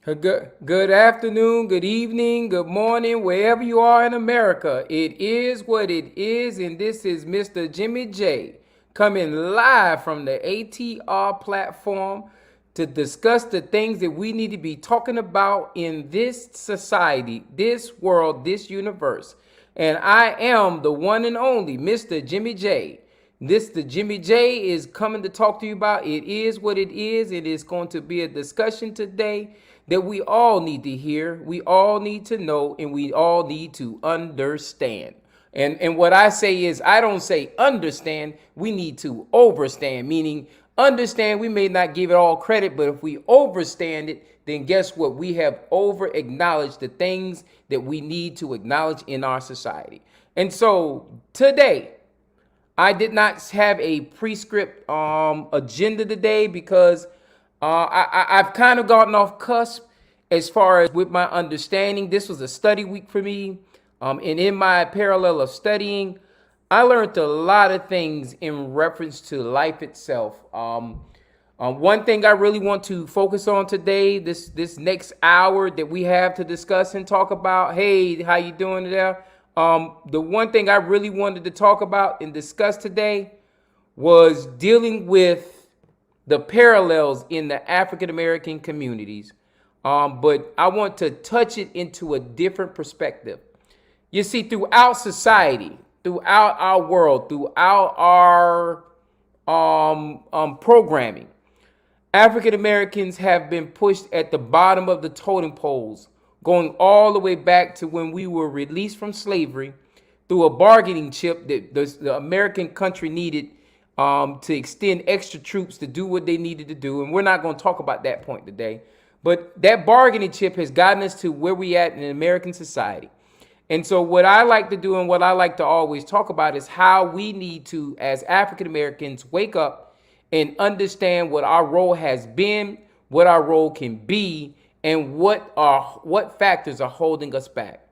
Good afternoon, good evening, good morning, wherever you are in America. It is what it is, and this is Mr. Jimmy J coming live from the ATR platform to discuss the things that we need to be talking about in this society, this world, this universe. And I am the one and only Mr. Jimmy J. The Jimmy J is coming to talk to you about it is what it is. It is going to be a discussion today that we all need to hear, we all need to know, and we all need to understand. And what I say is, I don't say understand, we need to overstand, meaning understand we may not give it all credit, but if we overstand it, then guess what? We have over acknowledged the things that we need to acknowledge in our society. And so today, I did not have a prescript agenda today because I've kind of gotten off cusp as far as with my understanding. This was a study week for me. And in my parallel of studying, I learned a lot of things in reference to life itself. One thing I really want to focus on today, this next hour that we have to discuss and talk about. Hey, how you doing there? The one thing I really wanted to talk about and discuss today was dealing with the parallels in the African American communities. But I want to touch it into a different perspective. You see, throughout society, throughout our world, throughout our programming, African Americans have been pushed at the bottom of the totem poles, going all the way back to when we were released from slavery through a bargaining chip that the American country needed to extend extra troops to do what they needed to do. And we're not going to talk about that point today. But that bargaining chip has gotten us to where we at in American society. And so what I like to do and what I like to always talk about is how we need to, as African Americans, wake up and understand what our role has been, what our role can be, and what factors are holding us back.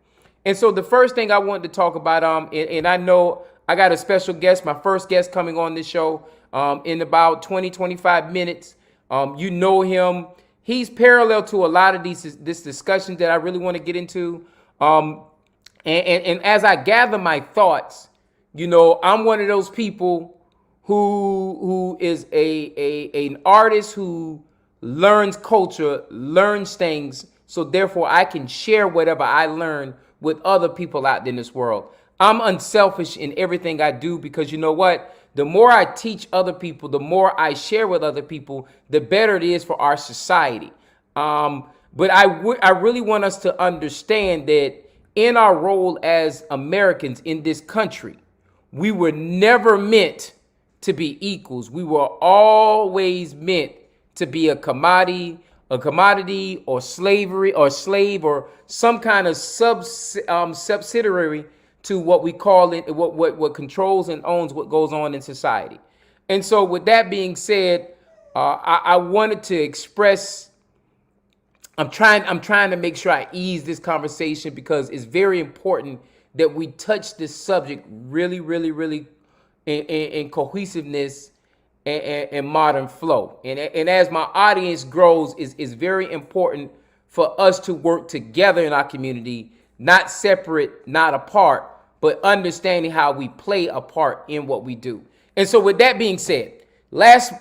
And so the first thing I wanted to talk about, and I know I got a special guest, my first guest coming on this show in about 20, 25 minutes. You know him. He's parallel to a lot of this discussion that I really want to get into. And as I gather my thoughts, I'm one of those people who is an artist who learns culture, learns things, so therefore I can share whatever I learn with other people out in this world. I'm unselfish in everything I do because you know what? The more I teach other people, the more I share with other people, the better it is for our society. But I really want us to understand that in our role as Americans in this country, we were never meant to be equals. We were always meant to be a commodity or slavery or slave or some kind of subsidiary to what we call it, what controls and owns what goes on in society. And so with that being said, I wanted to express, I'm trying to make sure I ease this conversation because it's very important that we touch this subject really, really, really in cohesiveness and modern flow. And as my audience grows, is very important for us to work together in our community, not separate, not apart, but understanding how we play a part in what we do. And so with that being said, last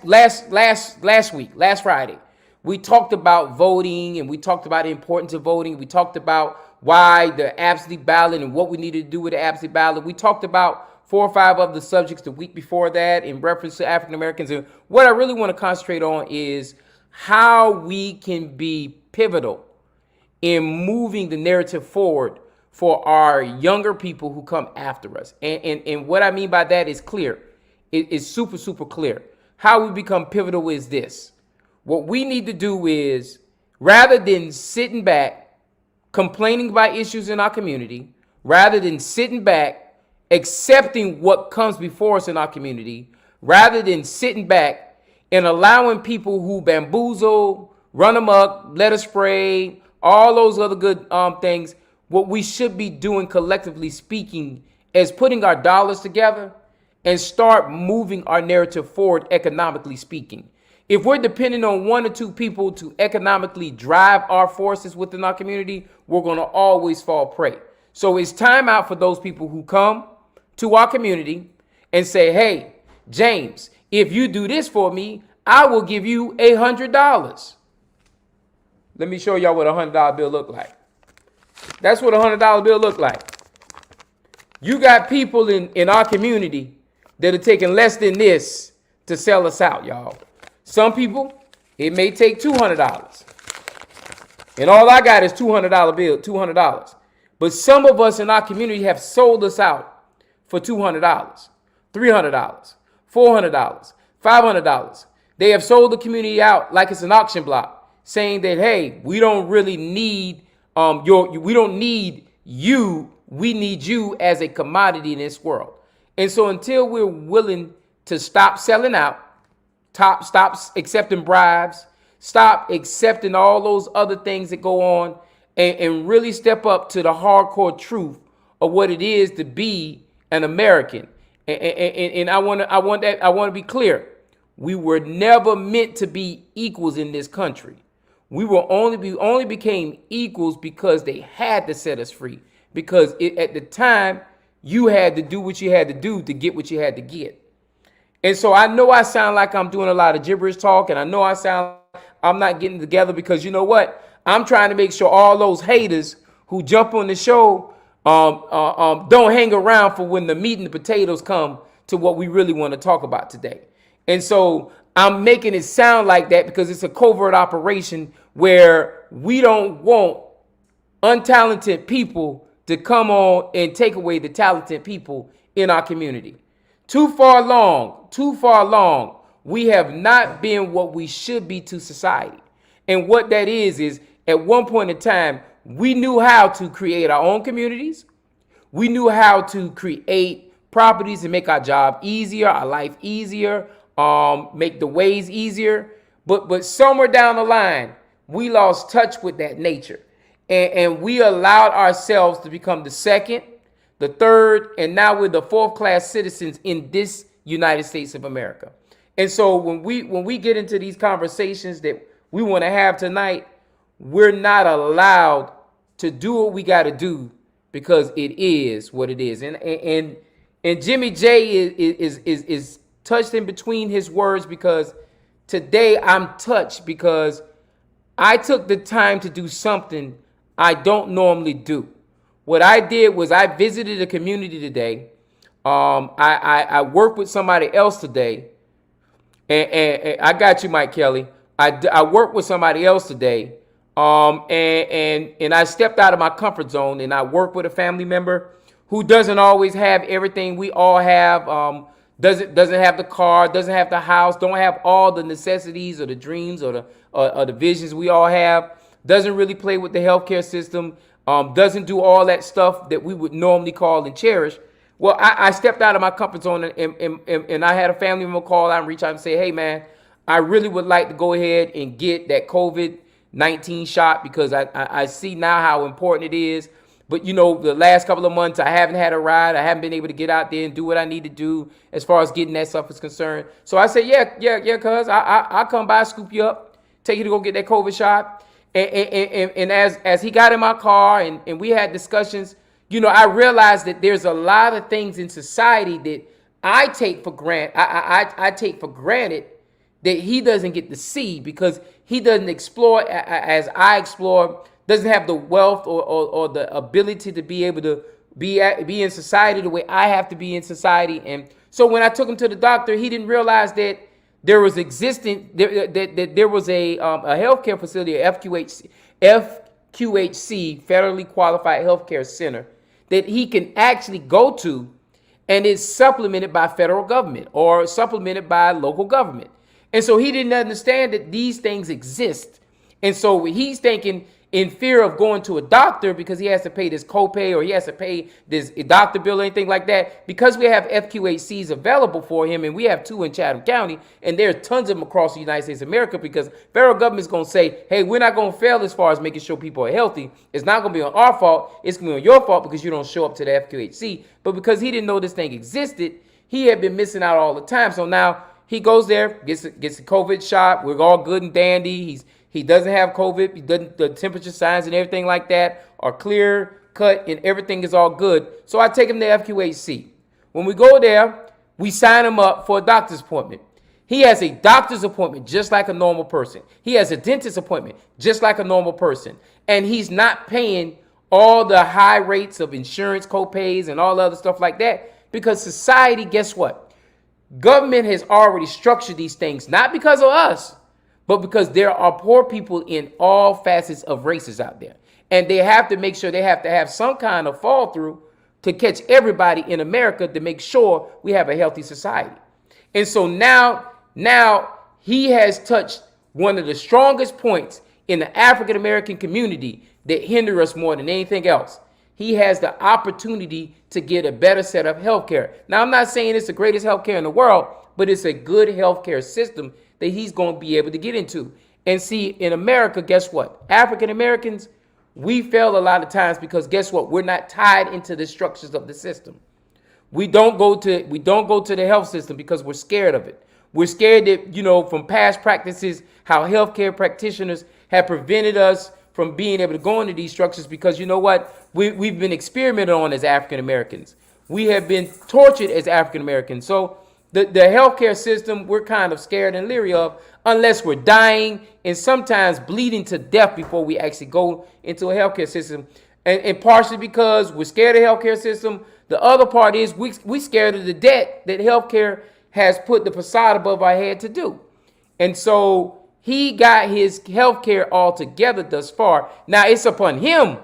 week, last Friday, we talked about voting and we talked about the importance of voting. We talked about why the absentee ballot and what we needed to do with the absentee ballot. We talked about 4 or 5 of the subjects the week before that in reference to African Americans. And what I really want to concentrate on is how we can be pivotal in moving the narrative forward for our younger people who come after us. And what I mean by that is clear. It is super, super clear. How we become pivotal is this. What we need to do is, rather than sitting back, complaining about issues in our community, rather than sitting back, accepting what comes before us in our community, rather than sitting back and allowing people who bamboozle, run amok, let us spray, all those other good things, what we should be doing collectively speaking is putting our dollars together and start moving our narrative forward economically speaking. If we're depending on one or two people to economically drive our forces within our community, we're going to always fall prey. So it's time out for those people who come to our community and say, hey, James, if you do this for me, I will give you $100. Let me show y'all what a $100 bill look like. That's what a $100 bill look like. You got people in our community that are taking less than this to sell us out, y'all. Some people, it may take $200. And all I got is $200 bill, $200. But some of us in our community have sold us out for $200, $300, $400, $500. They have sold the community out like it's an auction block, saying that, hey, we don't really need we don't need you. We need you as a commodity in this world. And so until we're willing to stop selling out, stop accepting bribes, stop accepting all those other things that go on, and really step up to the hardcore truth of what it is to be an American. And I want to be clear. We were never meant to be equals in this country. We only became equals because they had to set us free. Because at the time, you had to do what you had to do to get what you had to get. And so I know I sound like I'm doing a lot of gibberish talk, and I know I sound like I'm not getting together, because you know what? I'm trying to make sure all those haters who jump on the show don't hang around for when the meat and the potatoes come to what we really want to talk about today. And so I'm making it sound like that because it's a covert operation where we don't want untalented people to come on and take away the talented people in our community. Too far long, we have not been what we should be to society. And what that is at one point in time, we knew how to create our own communities. We knew how to create properties and make our job easier, our life easier, make the ways easier. But somewhere down the line, we lost touch with that nature. And we allowed ourselves to become the second, the third, and now we're the fourth class citizens in this United States of America. And so when we get into these conversations that we want to have tonight, we're not allowed to do what we got to do because it is what it is. And Jimmy J is touched in between his words, because today I'm touched because I took the time to do something I don't normally do. What I did was I visited a community today. I worked with somebody else today. And I got you, Mike Kelly. I worked with somebody else today. And I stepped out of my comfort zone, and I worked with a family member who doesn't always have everything we all have. Doesn't have the car, doesn't have the house, don't have all the necessities or the dreams or the visions we all have. Doesn't really play with the healthcare system. Doesn't do all that stuff that we would normally call and cherish. Well, I stepped out of my comfort zone, and I had a family member call out and reach out and say, hey, man, I really would like to go ahead and get that COVID-19 shot, because I see now how important it is. But, you know, the last couple of months, I haven't had a ride. I haven't been able to get out there and do what I need to do as far as getting that stuff is concerned. So I said, yeah, cuz I'll come by, scoop you up, take you to go get that COVID shot. And as he got in my car and we had discussions, you know, I realized that there's a lot of things in society that I take for granted. I take for granted that he doesn't get to see, because he doesn't explore as I explore, doesn't have the wealth or the ability to be able to be in society the way I have to be in society. And so when I took him to the doctor, he didn't realize that there was that there was a healthcare facility, a FQHC, federally qualified healthcare center, that he can actually go to, and it's supplemented by federal government or supplemented by local government. And so he didn't understand that these things exist. And so he's thinking, in fear of going to a doctor because he has to pay this copay or he has to pay this doctor bill or anything like that, because we have FQHCs available for him, and we have 2 in Chatham County, and there are tons of them across the United States of America, because federal government is going to say, hey, we're not going to fail as far as making sure people are healthy. It's not going to be on our fault. It's going to be on your fault because you don't show up to the FQHC. But because he didn't know this thing existed, he had been missing out all the time. So now He goes there, gets a COVID shot. We're all good and dandy. He doesn't have COVID. He doesn't. The temperature signs and everything like that are clear cut, and everything is all good. So I take him to FQHC. When we go there, we sign him up for a doctor's appointment. He has a doctor's appointment just like a normal person. He has a dentist appointment just like a normal person. And he's not paying all the high rates of insurance copays and all the other stuff like that because society, guess what? Government has already structured these things, not because of us, but because there are poor people in all facets of races out there. And they have to make sure they have to have some kind of fall through to catch everybody in America to make sure we have a healthy society. And so now he has touched one of the strongest points in the African American community that hinder us more than anything else. He has the opportunity to get a better set of health care. Now, I'm not saying it's the greatest health care in the world, but it's a good health care system that he's going to be able to get into. And see, in America, guess what? African Americans, we fail a lot of times because guess what? We're not tied into the structures of the system. We don't go to the health system because we're scared of it. We're scared that, from past practices, how healthcare practitioners have prevented us from being able to go into these structures because you know what? We've been experimented on as African Americans. We have been tortured as African Americans. So the healthcare system, we're kind of scared and leery of unless we're dying and sometimes bleeding to death before we actually go into a healthcare system. And partially because we're scared of the healthcare system. The other part is we scared of the debt that healthcare has put the facade above our head to do. And so he got his healthcare all together thus far. Now it's upon him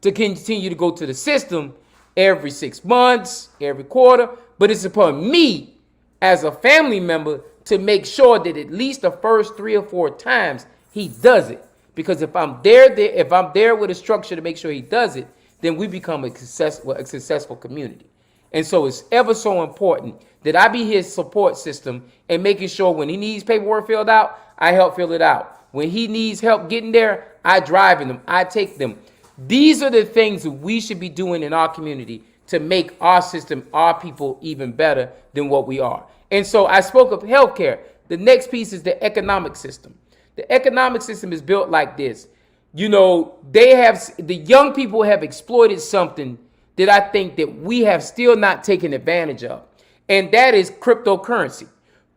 to continue to go to the system every 6 months, every quarter. But it's upon me as a family member to make sure that at least the first 3 or 4 times he does it. Because if I'm there with a structure to make sure he does it, then we become a successful community. And so it's ever so important that I be his support system and making sure when he needs paperwork filled out, I help fill it out. When he needs help getting there, I drive them, I take them. These are the things that we should be doing in our community to make our system, our people even better than what we are. And so I spoke of healthcare. The next piece is the economic system. The economic system is built like this. The young people have exploited something that I think that we have still not taken advantage of. And that is cryptocurrency.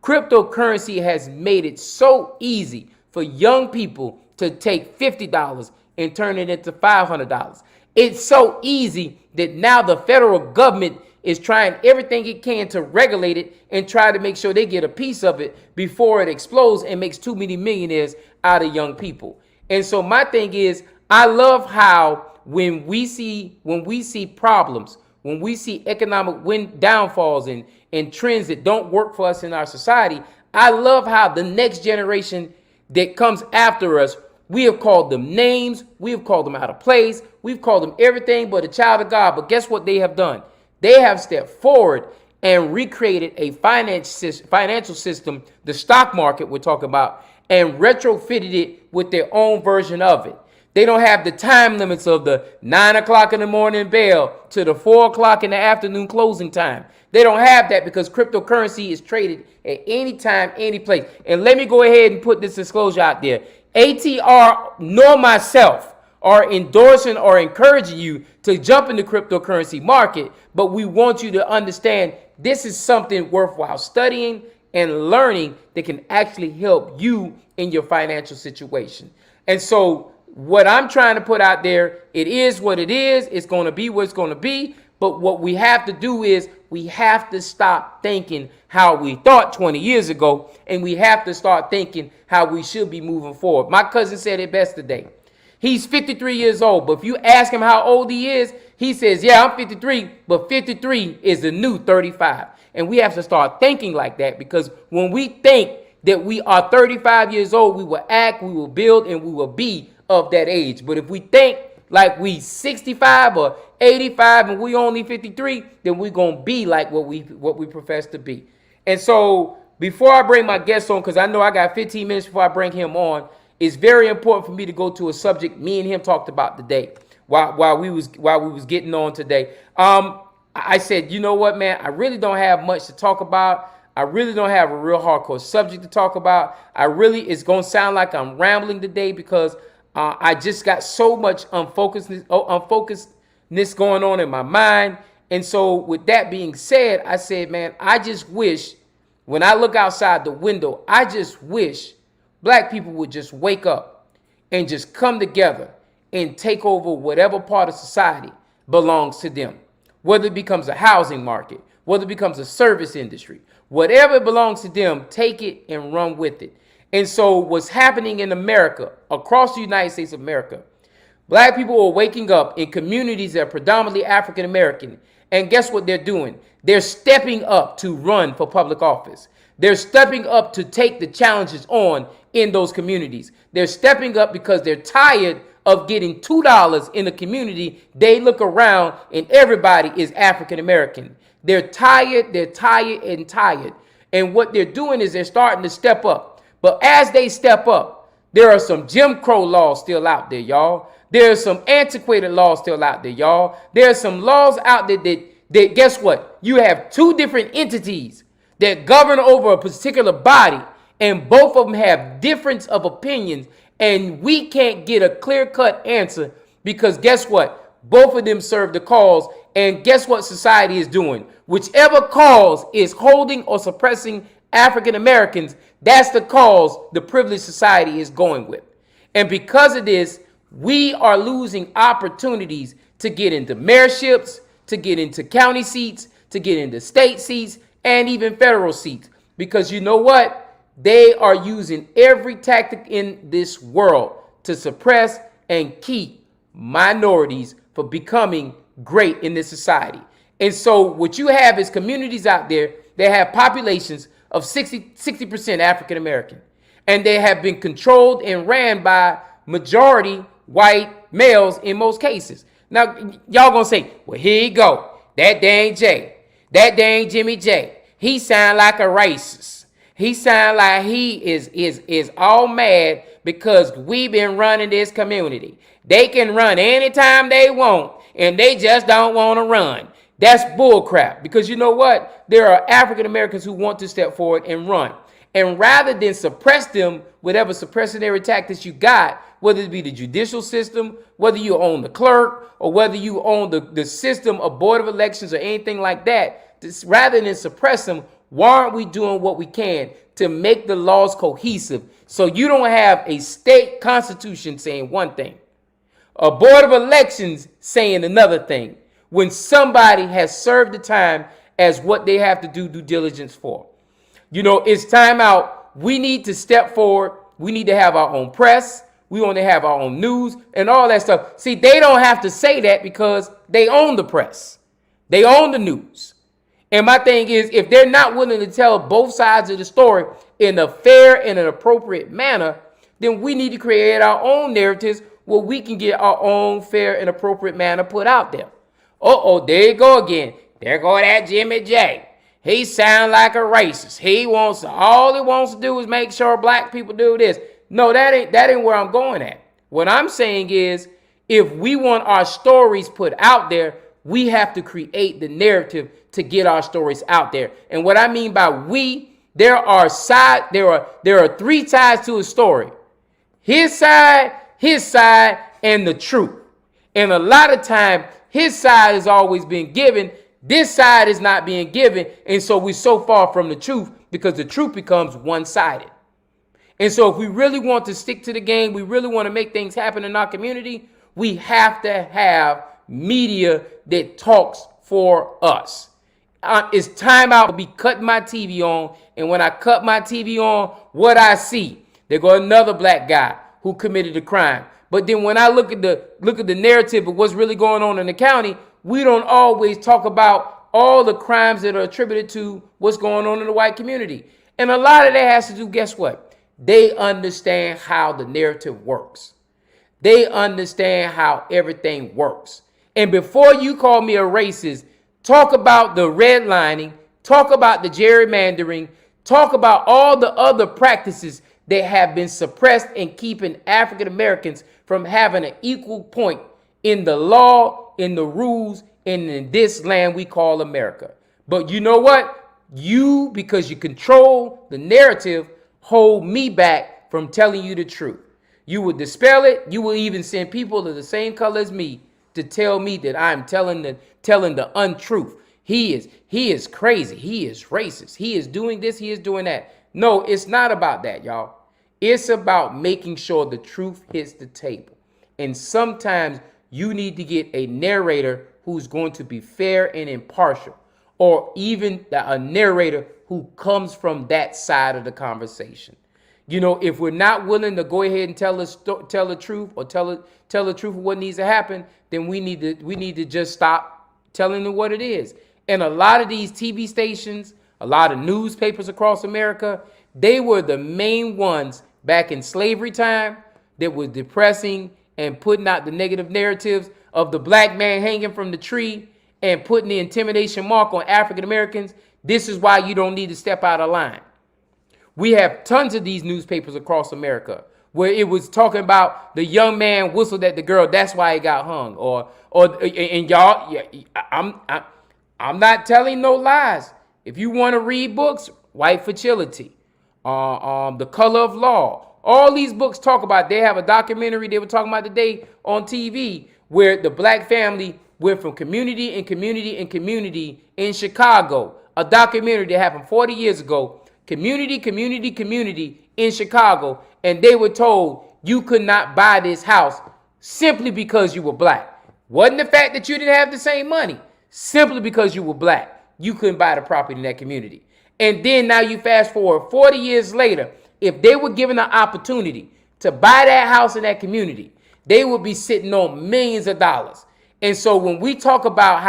Cryptocurrency has made it so easy for young people to take $50 and turn it into $500. It's so easy that now the federal government is trying everything it can to regulate it and try to make sure they get a piece of it before it explodes and makes too many millionaires out of young people. And so my thing is, I love how when we see problems, when we see economic downfalls and trends that don't work for us in our society, I love how the next generation that comes after us, we have called them names, we have called them out of place, we've called them everything but a child of God. But guess what they have done? They have stepped forward and recreated a financial system, the stock market we're talking about, and retrofitted it with their own version of it. They don't have the time limits of the 9 o'clock in the morning bell to the 4 o'clock in the afternoon closing time. They don't have that because cryptocurrency is traded at any time, any place. And let me go ahead and put this disclosure out there. ATR nor myself are endorsing or encouraging you to jump in the cryptocurrency market, but we want you to understand this is something worthwhile studying and learning that can actually help you in your financial situation. And so what I'm trying to put out there, it is what it is. It's going to be what it's going to be. But what we have to do is we have to stop thinking how we thought 20 years ago, and we have to start thinking how we should be moving forward. My cousin said it best today. He's 53 years old, but if you ask him how old he is, he says, yeah, I'm 53, but 53 is the new 35. And we have to start thinking like that, because when we think that we are 35 years old, we will act, we will build, and we will be of that age. But if we think like we 65 or 85 and we only 53, then we're going to be like what we profess to be. And so before I bring my guest on, because I know I got 15 minutes before I bring him on, it's very important for me to go to a subject me and him talked about today while we was getting on today. I said, you know what, man, I really don't have much to talk about. I really don't have a real hardcore subject to talk about. It's going to sound like I'm rambling today because I just got so much unfocusedness going on in my mind. And so with that being said, I said, man, I just wish when I look outside the window, I just wish black people would just wake up and just come together and take over whatever part of society belongs to them. Whether it becomes a housing market, whether it becomes a service industry, whatever belongs to them, take it and run with it. And so what's happening in America, across the United States of America, black people are waking up in communities that are predominantly African American. And guess what they're doing? They're stepping up to run for public office. They're stepping up to take the challenges on in those communities. They're stepping up because they're tired of getting $2 in a community. They look around and everybody is African American. They're tired. And what they're doing is they're starting to step up. But as they step up, there are some Jim Crow laws still out there, y'all. There's some antiquated laws still out there, y'all. There's some laws out there that guess what? You have two different entities that govern over a particular body, and both of them have difference of opinions, and we can't get a clear-cut answer because guess what? Both of them serve the cause, and guess what society is doing? Whichever cause is holding or suppressing African Americans, that's the cause the privileged society is going with. And because of this, we are losing opportunities to get into mayorships, to get into county seats, to get into state seats, and even federal seats. Because you know what? They are using every tactic in this world to suppress and keep minorities from becoming great in this society. And so what you have is communities out there that have populations of 60% African American. And they have been controlled and ran by majority white males in most cases. Now, y'all gonna say, well, here you go. That dang Jay. That dang Jimmy J. He sound like a racist. He sound like he is all mad because we've been running this community. They can run anytime they want, and they just don't want to run. That's bullcrap, because you know what? There are African Americans who want to step forward and run. And rather than suppress them, whatever suppressionary tactics you got, whether it be the judicial system, whether you own the clerk, or whether you own the system of board of elections or anything like that, rather than suppress them, why aren't we doing what we can to make the laws cohesive so you don't have a state constitution saying one thing, a board of elections saying another thing, when somebody has served the time as what they have to do due diligence for? You know, it's time out. We need to step forward. We need to have our own press. We want to have our own news and all that stuff. See, they don't have to say that because they own the press. They own the news. And my thing is, if they're not willing to tell both sides of the story in a fair and an appropriate manner, then we need to create our own narratives where we can get our own fair and appropriate manner put out there. Uh-oh, there you go again. There go that Jimmy J. He sound like a racist. All he wants to do is make sure black people do this. No, that ain't where I'm going at. What I'm saying is, if we want our stories put out there, we have to create the narrative to get our stories out there. And what I mean by we, there are three sides to a story. His side, and the truth. And a lot of time, his side has always been given. This side is not being given. And so we're so far from the truth because the truth becomes one-sided. And so if we really want to stick to the game, we really want to make things happen in our community, we have to have media that talks for us. It's time out to be cutting my TV on. And when I cut my TV on, what I see, there go another black guy who committed a crime. But then when I look at the narrative of what's really going on in the county, we don't always talk about all the crimes that are attributed to what's going on in the white community. And a lot of that has to do, guess what? They understand how the narrative works. They understand how everything works. And before you call me a racist, talk about the redlining, talk about the gerrymandering, talk about all the other practices that have been suppressed and keeping African Americans from having an equal point in the law, in the rules, and in this land we call America. But you know what? You, because you control the narrative, hold me back from telling you the truth. You will dispel it. You will even send people of the same color as me to tell me that I'm telling the untruth. He is crazy. He is racist. He is doing this. He is doing that. No, it's not about that, y'all. It's about making sure the truth hits the table. And sometimes you need to get a narrator who's going to be fair and impartial, or even a narrator who comes from that side of the conversation. If we're not willing to go ahead and tell the truth, or tell the truth of what needs to happen, then we need to just stop telling them what it is. And a lot of these TV stations, a lot of newspapers across America, they were the main ones back in slavery time that was depressing and putting out the negative narratives of the black man hanging from the tree and putting the intimidation mark on African Americans. This is why you don't need to step out of line. We have tons of these newspapers across America where it was talking about the young man whistled at the girl, that's why he got hung. And y'all, I'm not telling no lies. If you want to read books, White Fragility, The Color of Law, all these books talk about. They have a documentary they were talking about today on TV where the black family went from community and community and community in Chicago. A documentary that happened 40 years ago. Community, community, community in Chicago. And they were told you could not buy this house simply because you were black. Wasn't the fact that you didn't have the same money. Simply because you were black, you couldn't buy the property in that community. And then now you fast forward 40 years later, if they were given an opportunity to buy that house in that community, they would be sitting on millions of dollars. And so when we talk about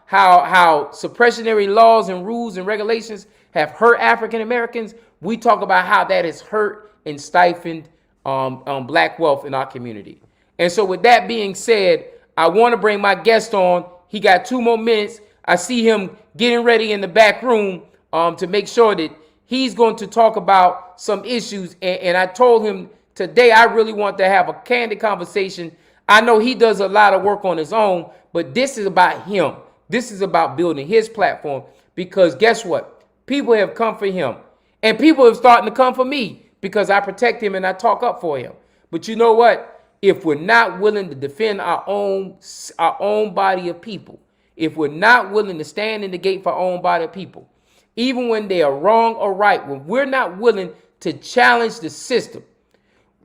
how suppressionary laws and rules and regulations have hurt African Americans, we talk about how that has hurt and stifled black wealth in our community. And so with that being said, I want to bring my guest on. He got 2 more minutes. I see him getting ready in the back room to make sure that he's going to talk about some issues. And I told him today I really want to have a candid conversation. I know he does a lot of work on his own, but this is about him. This is about building his platform, because guess what? People have come for him, and people have started to come for me because I protect him and I talk up for him. But you know what? If we're not willing to defend our own body of people, if we're not willing to stand in the gate for our own body of people, even when they are wrong or right, when we're not willing to challenge the system,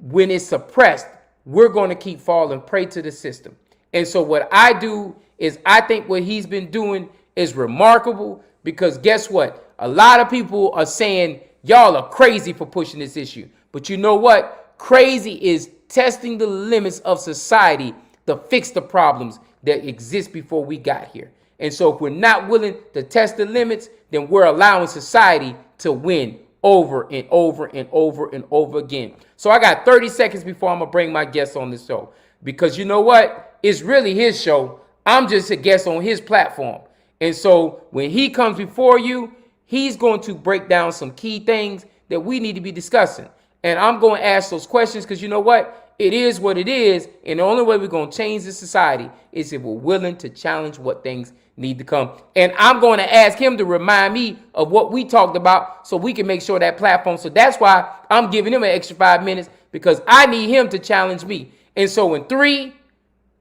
when it's suppressed, we're going to keep falling prey to the system. And so what I do is I think what he's been doing is remarkable, because guess what? A lot of people are saying y'all are crazy for pushing this issue. But you know what? Crazy is testing the limits of society to fix the problems that exist before we got here. And so if we're not willing to test the limits, then we're allowing society to win over and over and over and over again. So I got 30 seconds before I'm going to bring my guest on the show. Because you know what? It's really his show. I'm just a guest on his platform. And so when he comes before you, he's going to break down some key things that we need to be discussing. And I'm going to ask those questions because you know what? It is what it is. And the only way we're going to change the society is if we're willing to challenge what things need to come. And I'm going to ask him to remind me of what we talked about so we can make sure that platform. So that's why I'm giving him an extra 5 minutes, because I need him to challenge me. And so in 3,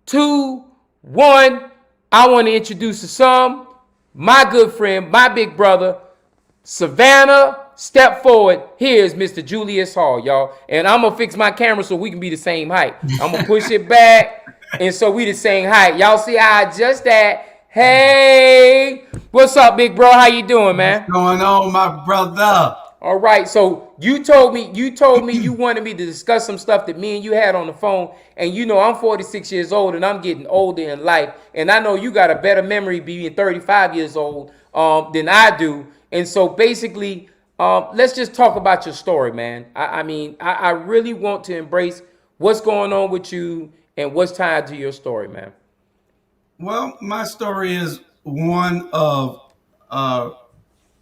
2, 1, I want to introduce to some my good friend, my big brother, Savannah. Step forward. Here's Mr. Julius Hall, y'all. And I'm going to fix my camera so we can be the same height. I'm going to push it back. And so we the same height. Y'all see how I adjust that? Hey, what's up, big bro? How you doing, man? What's going on, my brother? All right. So you told me you wanted me to discuss some stuff that me and you had on the phone. And you know, I'm 46 years old and I'm getting older in life. And I know you got a better memory being 35 years old than I do. And so basically, let's just talk about your story, man. I really want to embrace what's going on with you and what's tied to your story, man. Well, my story is one of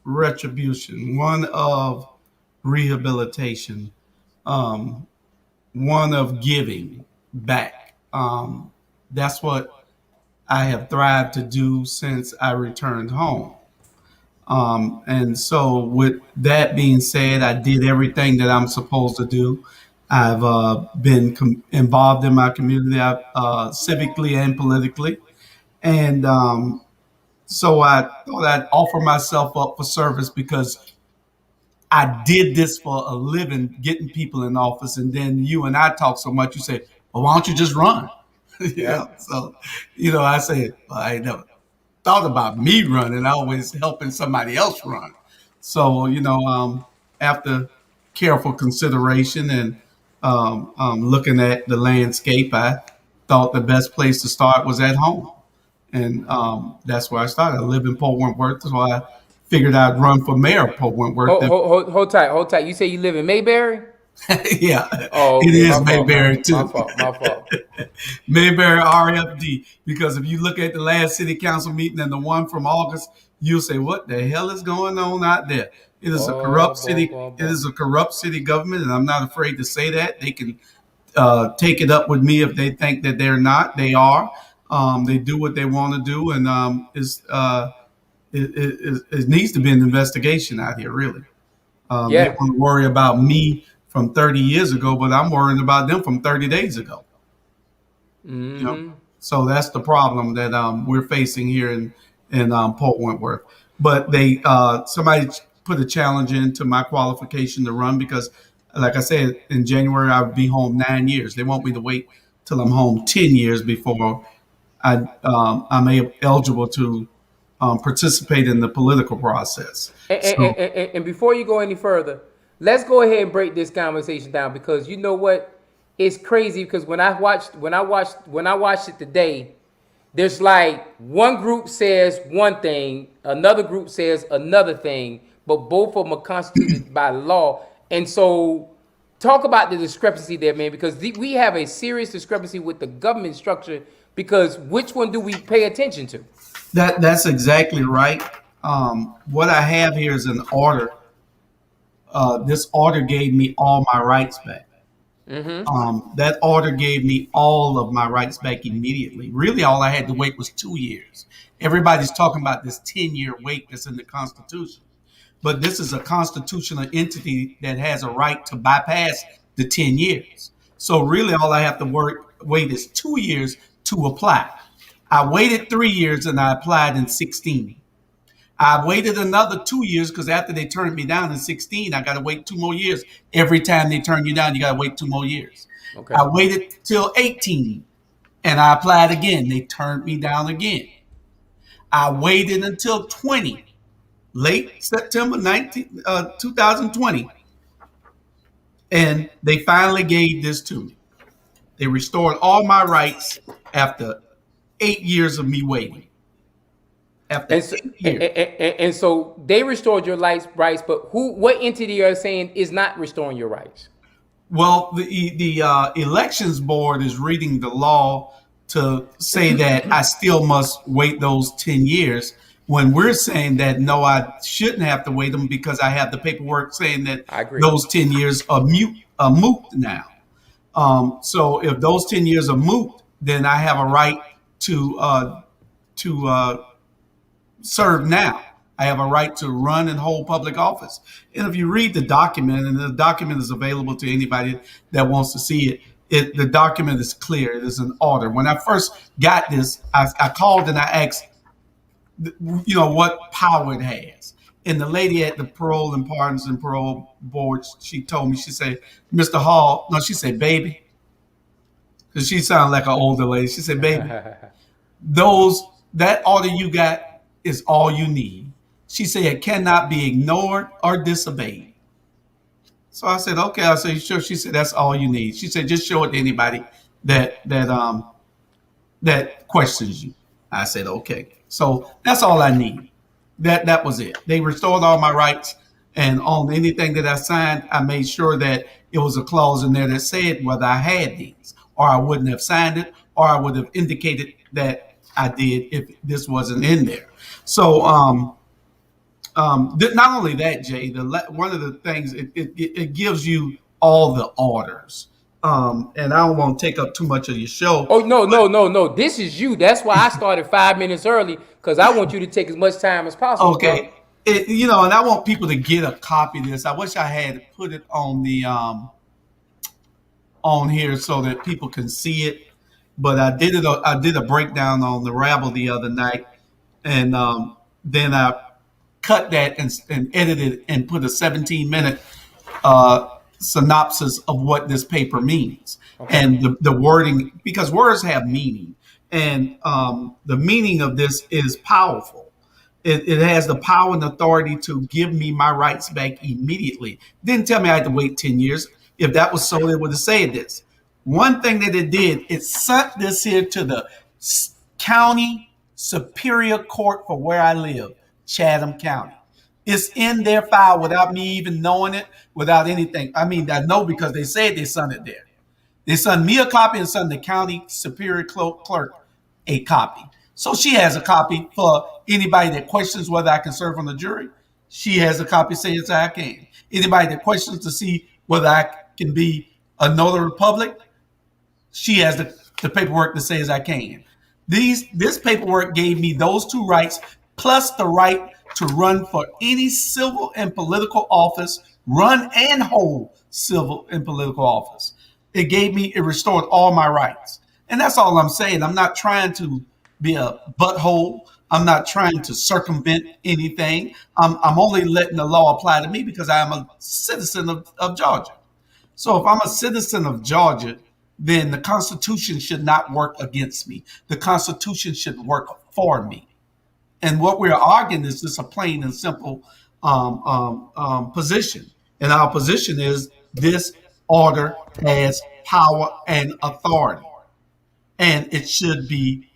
retribution, one of rehabilitation, um, one of giving back. That's what I have thrived to do since I returned home. And so, with that being said, I did everything that I'm supposed to do. I've been involved in my community, civically and politically. And so I thought I'd offer myself up for service because I did this for a living, getting people in office. And then you and I talk so much, you say, well, why don't you just run? Yep. So, I say, well, I never thought about me running. I always helping somebody else run. So, after careful consideration and looking at the landscape, I thought the best place to start was at home. And that's where I started. I live in Port Wentworth, so I figured I'd run for mayor of Port Wentworth. Hold tight. You say you live in Mayberry? Yeah, Oh, it okay. is My fault, Mayberry man. My too. fault. My fault. Mayberry RFD. Because if you look at the last city council meeting and the one from August, you'll say, "What the hell is going on out there?" It is a Boy, corrupt boy, city. boy, It boy. is a corrupt city government, and I'm not afraid to say that. They can take it up with me if they think that they're not. They are. They do what they want to do, and it needs to be an investigation out here, really. They Yeah. want to worry about me from 30 years ago, but I'm worrying about them from 30 days ago. You know, Mm-hmm. so that's the problem that we're facing here in Port Wentworth. But they somebody put a challenge into my qualification to run because, like I said, in January I'll be home 9 years. They want me to wait till I'm home 10 years before I'm eligible to participate in the political process. And, and, So and, and before you go any further, let's go ahead and break this conversation down because you know what? It's crazy because when I watched it today, there's like one group says one thing, another group says another thing, but both of them are constituted by law. And so, talk about the discrepancy there, man, because we have a serious discrepancy with the government structure. Because which one do we pay attention to? that's exactly right. What I have here is an order. This order gave me all my rights back. Mm-hmm. That order gave me all of my rights back immediately. Really, all I had to wait was 2 years. Everybody's talking about this 10-year wait that's in the Constitution. But this is a constitutional entity that has a right to bypass the 10 years. So really, all I have to wait is 2 years to apply. I waited 3 years and I applied in 16. I waited another 2 years because after they turned me down in 16, I got to wait 2 more years. Every time they turn you down, you got to wait 2 more years. Okay. I waited till 18 and I applied again. They turned me down again. I waited until 20, late September 2020, and they finally gave this to me. They restored all my rights after 8 years of me waiting. After And so, eight and, years. and so they restored your rights, but what entity are saying is not restoring your rights? Well, the elections board is reading the law to say that I still must wait those 10 years. When we're saying that no, I shouldn't have to wait them because I have the paperwork saying that I agree. those 10 years are moot now. So if those 10 years are moot, then I have a right to serve now. I have a right to run and hold public office. And if you read the document, and the document is available to anybody that wants to see the document is clear. It is an order. When I first got this, I called and I asked, what power it has. And the lady at the parole and pardons and parole board, she told me, she said, Mr. Hall, no, she said, baby, because she sounded like an older lady. She said, baby, those that order you got is all you need. She said it cannot be ignored or disobeyed. So I said, okay. I said, sure. She said that's all you need. She said, just show it to anybody that questions you. I said, okay. So that's all I need. That was it. They restored all my rights, and on anything that I signed, I made sure that it was a clause in there that said whether I had these, or I wouldn't have signed it, or I would have indicated that I did if this wasn't in there. So not only that, Jay, one of the things it gives you all the orders. And I don't want to take up too much of your show, Oh, no, but no, no, no. This is you. That's why I started 5 minutes early because I want you to take as much time as possible, okay. brother. and I want people to get a copy of this. I wish I had put it on the on here so that people can see it. But I did a breakdown on the Rabble the other night, and then I cut that and edited it and put a 17-minute uh, synopsis of what this paper means Okay. and the wording, because words have meaning, and the meaning of this is powerful. It has the power and authority to give me my rights back immediately. Didn't tell me I had to wait 10 years. If that was so, they would have said this. One thing that it did, it sent this here to the county superior court for where I live, Chatham County. It's in their file without me even knowing it, without anything. I mean, I know because they said they sent it there. They sent me a copy and sent the county superior clerk a copy. So she has a copy for anybody that questions whether I can serve on the jury. She has a copy saying that I can. Anybody that questions to see whether I can be a notary public, she has the paperwork that says I can. This paperwork gave me those two rights, plus the right to run for any civil and political office, run and hold civil and political office. It restored all my rights. And that's all I'm saying. I'm not trying to be a butthole. I'm not trying to circumvent anything. I'm only letting the law apply to me because I am a citizen of Georgia. So if I'm a citizen of Georgia, then the Constitution should not work against me. The Constitution should work for me. And what we're arguing is just a plain and simple position. And our position is this order has power and authority, and it should be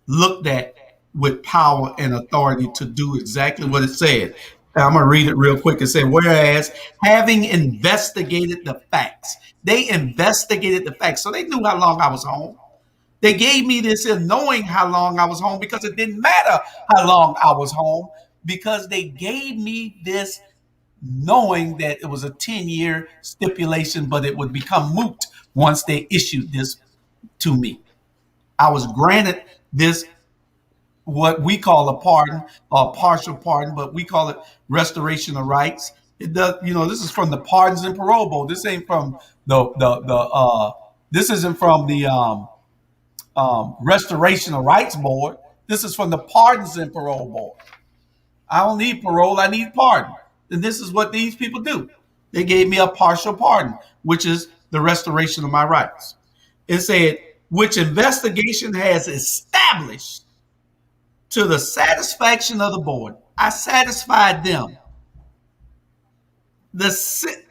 looked at with power and authority to do exactly what it said. I'm going to read it real quick. It said, whereas having investigated the facts, they investigated the facts. So they knew how long I was home. They gave me this in knowing how long I was home because it didn't matter how long I was home because they gave me this knowing that it was a 10-year stipulation, but it would become moot once they issued this to me. I was granted this, what we call a pardon or a partial pardon, but we call it restoration of rights. It does, this is from the Pardons and Parole Board. This ain't from this isn't from the Restoration of Rights Board. This is from the Pardons and Parole Board. I don't need parole, I need pardon. And this is what these people do. They gave me a partial pardon, which is the restoration of my rights. It said, which investigation has established to the satisfaction of the board. I satisfied them.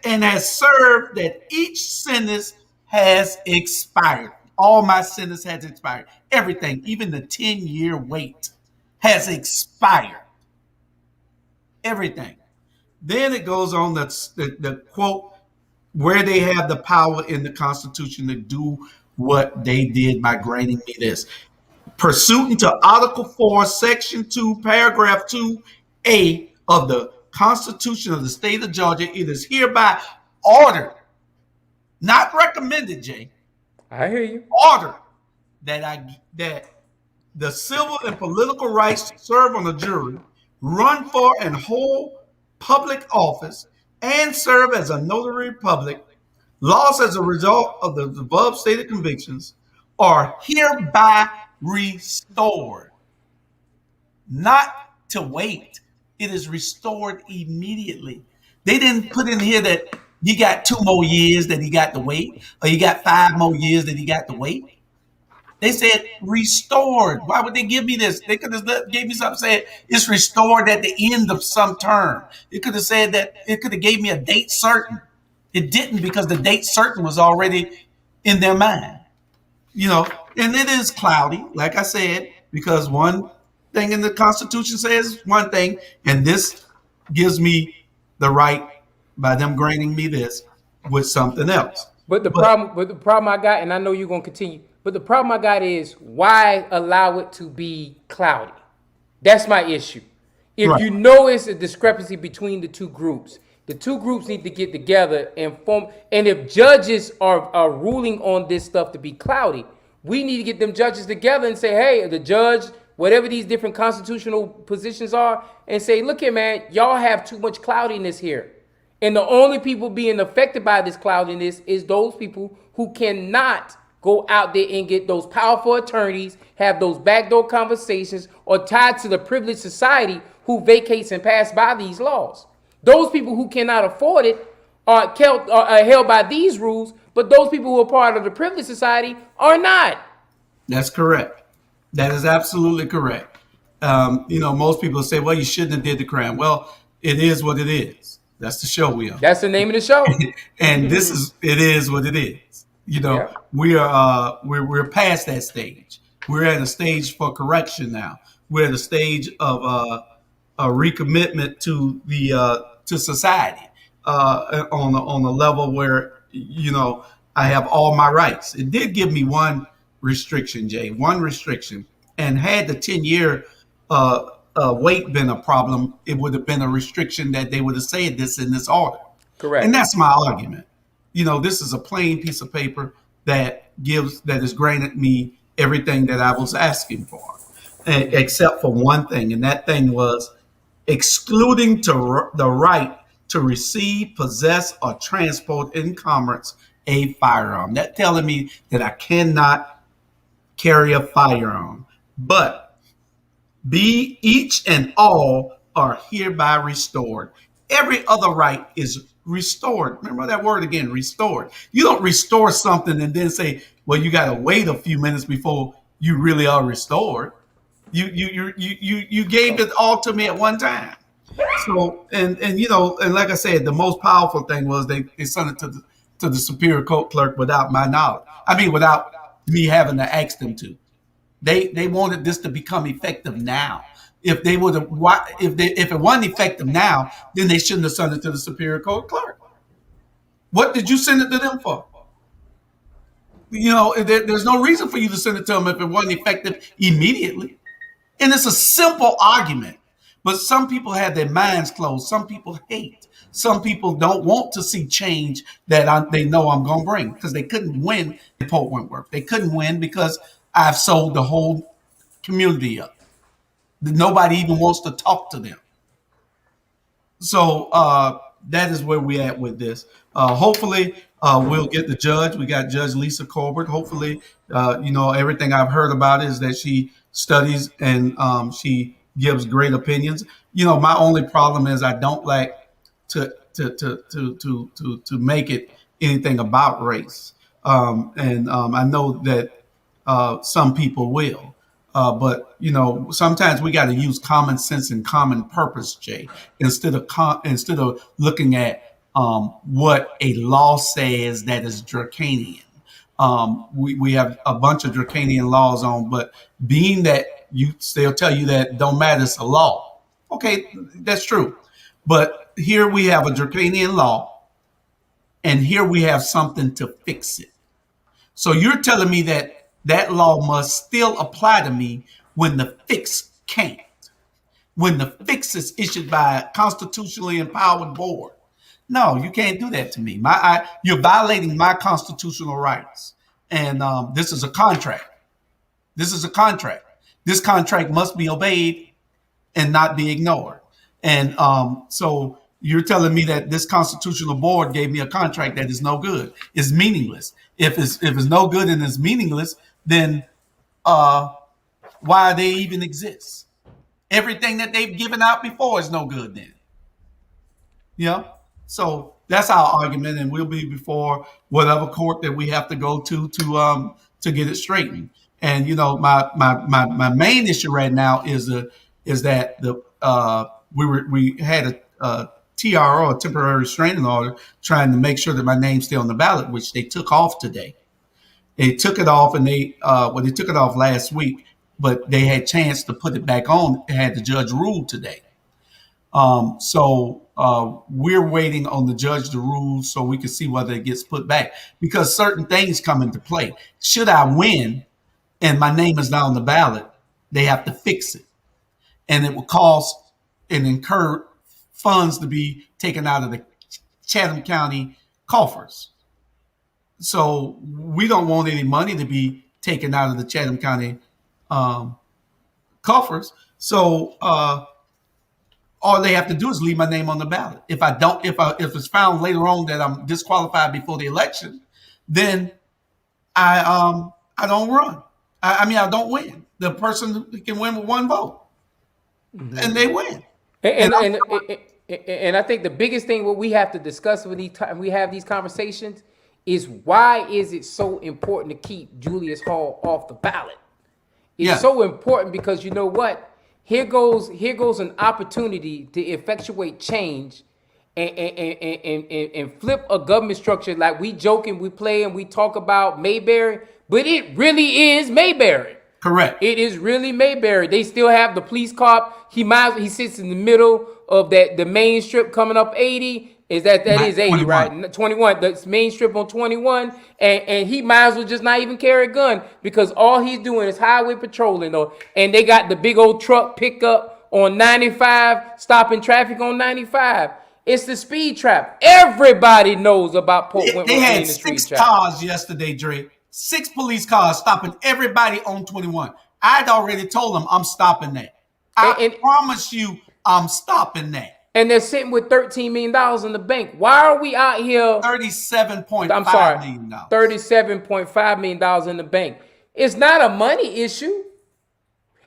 And has served that each sentence has expired. All my sentence has expired. Everything, even the 10-year wait, has expired. Everything. Then it goes on the quote, where they have the power in the Constitution to do what they did by granting me this. Pursuant to Article 4, Section 2, Paragraph 2A of the Constitution of the State of Georgia, it is hereby ordered, not recommended, Jay, I hear you. ordered that the civil and political rights to serve on a jury, run for and hold public office, and serve as a notary public, lost as a result of the above stated convictions, are hereby restored. Not to wait. It is restored immediately. They didn't put in here that he got 2 more years that he got to wait, or he got 5 more years that he got to wait. They said restored. Why would they give me this? They could have gave me something saying it's restored at the end of some term. It could have said that it could have gave me a date certain. It didn't because the date certain was already in their mind. And it is cloudy, like I said, because one thing in the Constitution says one thing, and this gives me the right by them granting me this with something else. But the problem I got, and I know you're gonna continue, but the problem I got is why allow it to be cloudy? That's my issue. If Right. you know it's a discrepancy between the two groups need to get together and form. And if judges are ruling on this stuff to be cloudy, we need to get them judges together and say, hey, the judge whatever these different constitutional positions are, and say, look here, man, y'all have too much cloudiness here. And the only people being affected by this cloudiness is those people who cannot go out there and get those powerful attorneys, have those backdoor conversations, or tied to the privileged society who vacates and pass by these laws. Those people who cannot afford it are held by these rules, but those people who are part of the privileged society are not. That's correct. That is absolutely correct. Most people say, "Well, you shouldn't have did the crime." Well, it is what it is. That's the show we on, That's the name of the show. and it is what it is. Yeah, We're past that stage. We're at a stage for correction now. We're at a stage of a recommitment to the to society on a level where I have all my rights. It did give me one restriction, Jay, one restriction, and had the 10-year wait been a problem, it would have been a restriction that they would have said this in this order. And correct. that's my argument. This is a plain piece of paper that has granted me everything that I was asking for, except for one thing, and that thing was excluding the right to receive, possess, or transport in commerce a firearm. That telling me that I cannot carry a firearm, but be each and all are hereby restored. Every other right is restored. Remember that word again, restored. You don't restore something and then say, well, you got to wait a few minutes before you really are restored. You gave it all to me at one time. So and like I said, the most powerful thing was they sent it to the superior court clerk without my knowledge. I mean, without me having to ask them to. They wanted this to become effective now. If they would have, if it wasn't effective now, then they shouldn't have sent it to the superior court clerk. What did you send it to them for? There's no reason for you to send it to them if it wasn't effective immediately. And it's a simple argument. But some people have their minds closed. Some people hate. Some people don't want to see change that they know I'm going to bring because they couldn't win in Port Wentworth. They couldn't win because I've sold the whole community up. Nobody even wants to talk to them. So that is where we're at with this. Hopefully, we'll get the judge. We got Judge Lisa Colbert. Hopefully, everything I've heard about is that she studies and she gives great opinions. My only problem is I don't like to make it anything about race. And I know that some people will. But sometimes we got to use common sense and common purpose, Jay, instead of looking at what a law says that is draconian. We have a bunch of draconian laws on, but being that they'll tell you that don't matter, it's a law. Okay, that's true. But here we have a draconian law, and here we have something to fix it. So you're telling me that law must still apply to me when the fix can't, when the fix is issued by a constitutionally empowered board. No, you can't do that to me. You're violating my constitutional rights. And this is a contract. This is a contract. This contract must be obeyed and not be ignored. And so you're telling me that this constitutional board gave me a contract that is no good, is meaningless. If it's no good and it's meaningless, then why they even exist? Everything that they've given out before is no good then. So that's our argument, and we'll be before whatever court that we have to go to get it straightened. And my main issue right now is that we had a TRO, a temporary restraining order, trying to make sure that my name's still on the ballot, which they took off today. They took it off, and they took it off last week, but they had a chance to put it back on. They had the judge rule today. So we're waiting on the judge to rule so we can see whether it gets put back, because certain things come into play. Should I win and my name is not on the ballot, they have to fix it. And it will cost and incur funds to be taken out of the Chatham County coffers. So we don't want any money to be taken out of the Chatham County coffers. So all they have to do is leave my name on the ballot. If I don't, if it's found later on that I'm disqualified before the election, then I don't run. I mean I don't win. The person can win with one vote, and they win. And And I'm, and, and and I think the biggest thing what we have to discuss when we have these conversations is why is it so important to keep Julius Hall off the ballot? It's yeah, so important because you know what? Here goes an opportunity to effectuate change and flip a government structure like we joke and we play and we talk about Mayberry, but it really is Mayberry. correct. It is really Mayberry. They still have the police cop. He sits in the middle of the main strip coming up 80. That is 80, 21. right? 21. The main strip on 21. And he might as well just not even carry a gun because all he's doing is highway patrolling though. And they got the big old truck pickup on 95, stopping traffic on 95. It's the speed trap. Everybody knows about Port They Wentworth being had the speed six trap. cars yesterday, Dre. Six police cars stopping everybody on 21. I'd already told them I'm stopping that. I And, promise you, I'm stopping that. and they're sitting with $13 million in the bank. Why are we out here? I'm $37.5 sorry, million dollars. $37.5 million in the bank. It's not a money issue.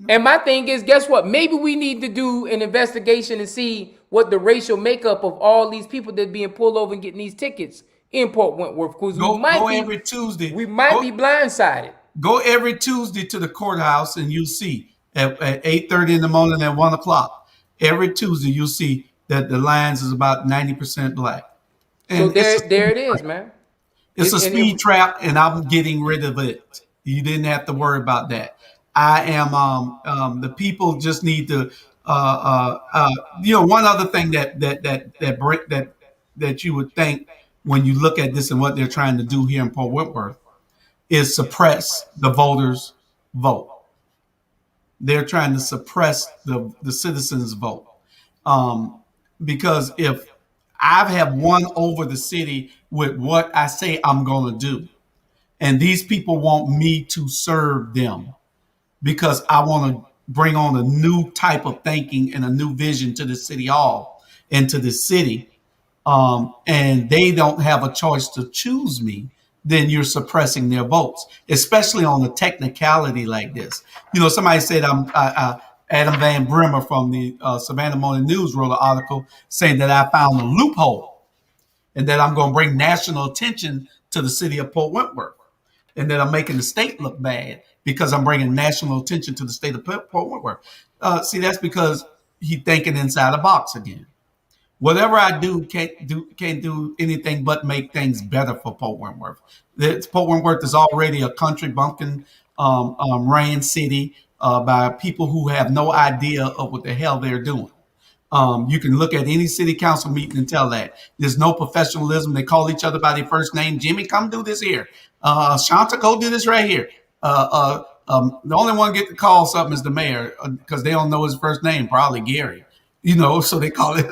And my thing is, guess what? Maybe we need to do an investigation and see what the racial makeup of all these people that are being pulled over and getting these tickets in Port Wentworth, because Go every Tuesday. we might Go, be blindsided. go every Tuesday to the courthouse, and you'll see at 8:30 in the morning and 1 o'clock. Every Tuesday, you'll see that the lines is about 90% black. So And it's a there it speed is, trap. man. It's a And if speed trap, and I'm getting rid of it. You didn't have to worry about that. I am. The people just need to. One other thing that you would think when you look at this and what they're trying to do here in Port Whitworth is suppress the voters' vote. They're trying to suppress the citizens' vote. Um, because if I have won over the city with what I say I'm going to do, and these people want me to serve them because I want to bring on a new type of thinking and a new vision to the city hall and to the city, and they don't have a choice to choose me, then you're suppressing their votes, especially on a technicality like this. Somebody said Adam Van Brimmer from the Savannah Morning News wrote an article saying that I found a loophole and that I'm going to bring national attention to the city of Port Wentworth and that I'm making the state look bad because I'm bringing national attention to the state of Port Wentworth. See, that's because he's thinking inside a box again. Whatever I do can't do anything but make things better for Port Wentworth. Port Wentworth is already a country bumpkin ran city by people who have no idea of what the hell they're doing. You can look at any city council meeting and tell that there's no professionalism. They call each other by their first name. Jimmy, come do this here. Shanta, go do this right here. The only one get to call something is the mayor because they don't know his first name, probably Gary. So they call it.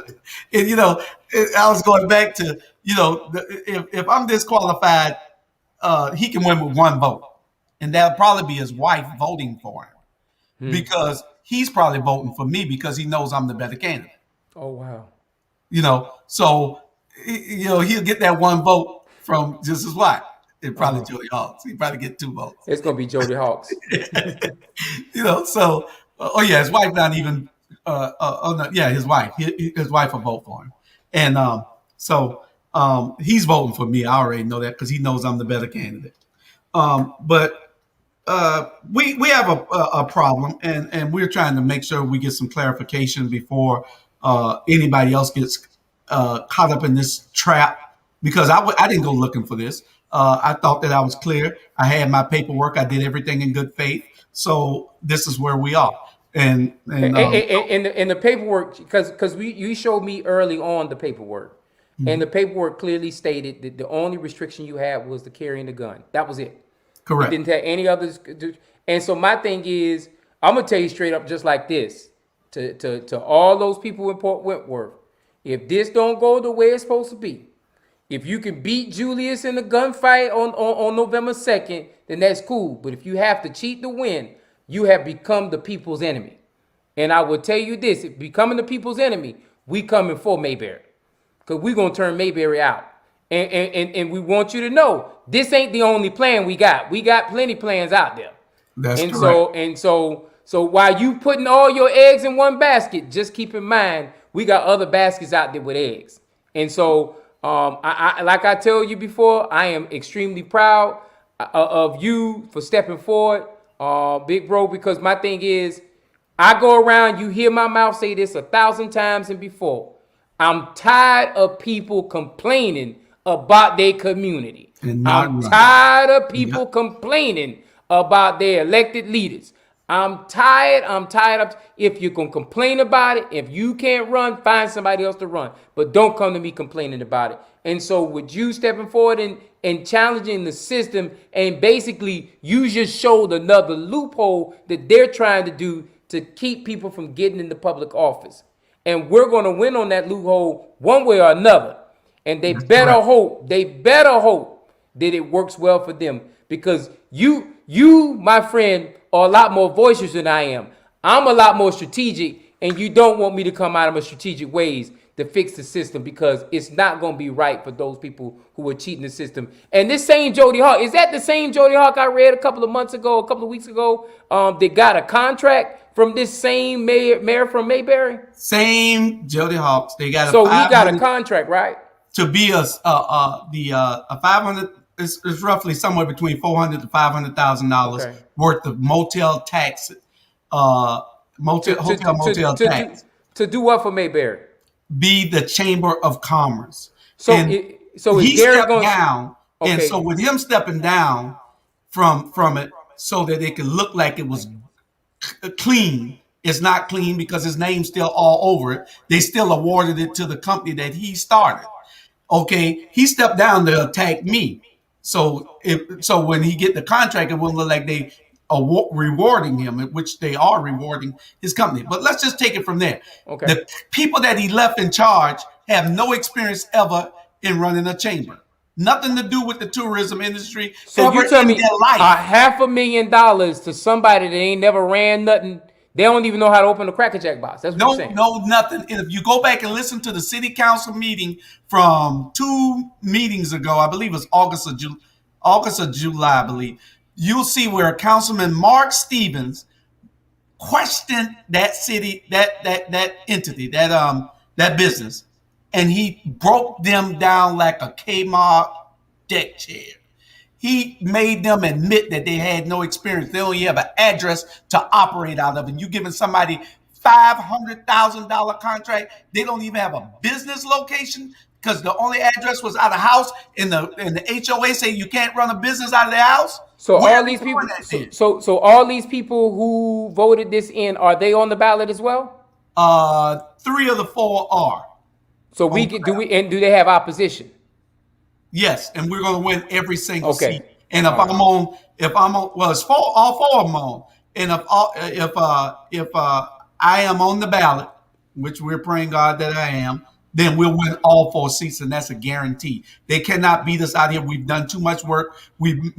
And I was going back to if I'm disqualified, he can win with one vote, and that'll probably be his wife voting for him because he's probably voting for me because he knows I'm the better candidate. oh wow, So he'll get that one vote from just his wife. And probably uh-huh. Jody Hawks. He probably get two votes. It's gonna be Jody Hawks. So oh yeah, his wife not even. Oh no, yeah, his wife. His wife will vote for him, and he's voting for me. I already know that because he knows I'm the better candidate. But we have a problem, and we're trying to make sure we get some clarification before anybody else gets caught up in this trap. Because I didn't go looking for this. I thought that I was clear. I had my paperwork. I did everything in good faith. So this is where we are. And the paperwork, because you showed me early on the paperwork, and the paperwork clearly stated that the only restriction you had was the carrying the gun. That was it. It correct. didn't tell any others. And so my thing is, I'm gonna tell you straight up, just like this, to all those people in Port Wentworth, if this don't go the way it's supposed to be, if you can beat Julius in the gunfight on November 2nd, then that's cool. But if you have to cheat to win, you have become the people's enemy. And I will tell you this, if becoming the people's enemy, we coming for Mayberry. Because we're going to turn Mayberry out. And we want you to know, this ain't the only plan we got. We got plenty plans out there. That's And correct. so while you putting all your eggs in one basket, just keep in mind, we got other baskets out there with eggs. And so, I like I told you before, I am extremely proud of you for stepping forward, big bro, because my thing is, I go around, you hear my mouth say this 1,000 times and before. I'm tired of people complaining about their community. And not I'm right. tired of people Yep. complaining about their elected leaders. I'm tired of, if you can complain about it, if you can't run, find somebody else to run. But don't come to me complaining about it. And so with you stepping forward and challenging the system, and basically you just showed another loophole that they're trying to do to keep people from getting into public office. And we're going to win on that loophole one way or another. And they That's better correct. hope that it works well for them, because you, my friend, are a lot more voices than I am. I'm a lot more strategic, and you don't want me to come out of my strategic ways to fix the system, because it's not going to be right for those people who are cheating the system. And this same Jody Hawk, is that the same Jody Hawk I read a couple of weeks ago, that got a contract from this same mayor from Mayberry? Same Jody Hawks. They got a So he got a 500 contract, right? to be a 500 is roughly somewhere between $400 to $500,000 Okay. worth of motel tax, To motel tax. to do what for Mayberry? Be the Chamber of Commerce. So And so is he Gary stepped going? down, and Okay. so with him stepping down from it, so that it could look like it was clean. It's not clean because his name's still all over it. They still awarded it to the company that he started. Okay, he stepped down to attack me. So when he get the contract, it will look like they are rewarding him, which they are rewarding his company. But let's just take it from there. Okay. The people that he left in charge have no experience ever in running a chamber. Nothing to do with the tourism industry So ever you tell in me their life. $500,000 to somebody that ain't never ran nothing. They don't even know how to open a Cracker Jack box. That's what you're No, saying. no, nothing. And if you go back and listen to the city council meeting from 2 meetings ago, I believe it was August or July, I believe, you'll see where Councilman Mark Stevens questioned that city, that entity, that business, and he broke them down like a Kmart deck chair. He made them admit that they had no experience. They only have an address to operate out of. And you giving somebody $500,000 contract, they don't even have a business location because the only address was out of house, and the HOA say you can't run a business out of their house. So Where all are we these people, going at then? so all these people who voted this in, are they on the ballot as well? 3 of the 4 are. So we can, do they have opposition? Yes, and we're going to win every single Okay. seat. And if I'm on, well, it's all 4 of them on. And if I am on the ballot, which we're praying God that I am, then we'll win all 4 seats, and that's a guarantee. They cannot beat us out here. We've done too much work. We've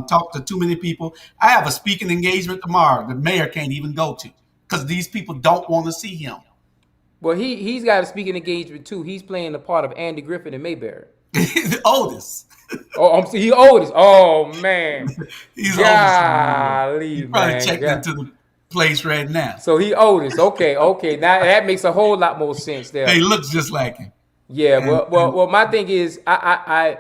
talked to too many people. I have a speaking engagement tomorrow. The mayor can't even go to because these people don't want to see him. Well, he's got a speaking engagement too. He's playing the part of Andy Griffith in Mayberry. Otis. Oh, he Otis. Oh man, He's golly, Otis. He's probably man. checking into the place right now. So he Otis. Okay. Now that makes a whole lot more sense there. He looks just like him. Yeah. Well. My thing is, I'm